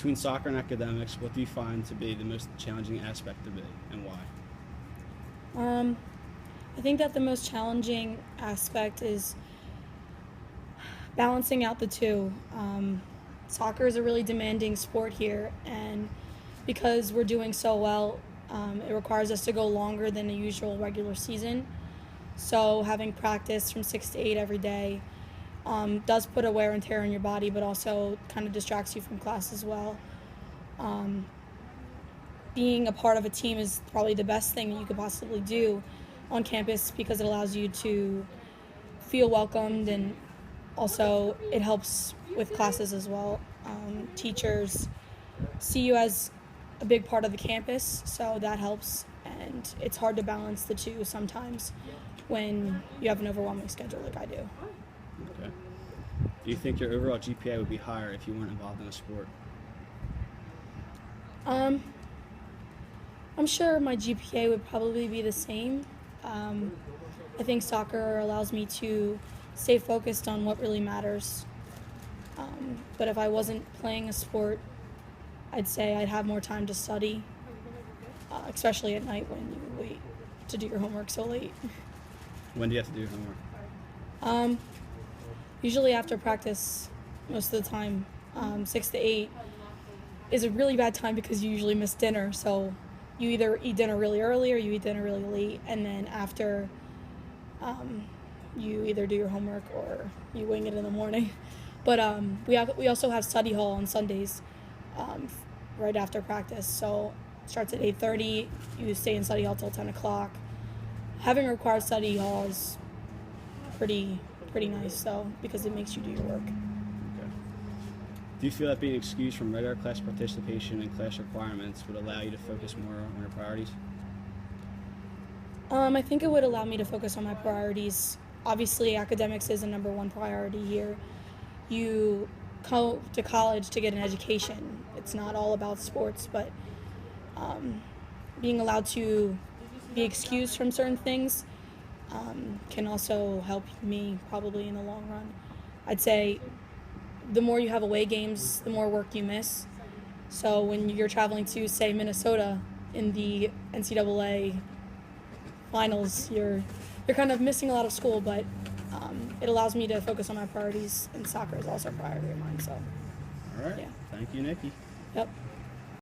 Between soccer and academics, what do you find to be the most challenging aspect of it, and why? I think that the most challenging aspect is balancing out the two. Soccer is a really demanding sport here, and because we're doing so well, it requires us to go longer than the usual regular season. So having practice from 6 to 8 every day does put a wear and tear on your body, but also kind of distracts you from class as well. Um, Being a part of a team is probably the best thing that you could possibly do on campus because it allows you to feel welcomed, and also it helps with classes as well. Teachers see you as a big part of the campus, so that helps, and it's hard to balance the two sometimes when you have an overwhelming schedule like I do. Okay. Do you think your overall GPA would be higher if you weren't involved in a sport? Um, I'm sure my GPA would probably be the same. I think soccer allows me to stay focused on what really matters. But if I wasn't playing a sport, I'd say I'd have more time to study, especially at night when you wait to do your homework so late. When do you have to do your homework? Um, Usually after practice, most of the time. 6 to 8 is a really bad time because you usually miss dinner. So you either eat dinner really early or you eat dinner really late, and then after you either do your homework or you wing it in the morning. But we also have study hall on Sundays right after practice. So it starts at 8:30. You stay in study hall till 10 o'clock. Having a required study hall is pretty nice, though, because it makes you do your work. Okay. Do you feel that being excused from regular class participation and class requirements would allow you to focus more on your priorities? I think it would allow me to focus on my priorities. Obviously, academics is a number one priority here. You go to college to get an education. It's not all about sports, but being allowed to be excused from certain things can also help me probably in the long run. I'd say the more you have away games, the more work you miss. So when you're traveling to, say, Minnesota in the NCAA finals, you're kind of missing a lot of school, but it allows me to focus on my priorities, and soccer is also a priority of mine. So, All right. yeah. Thank you, Nikki. Yep.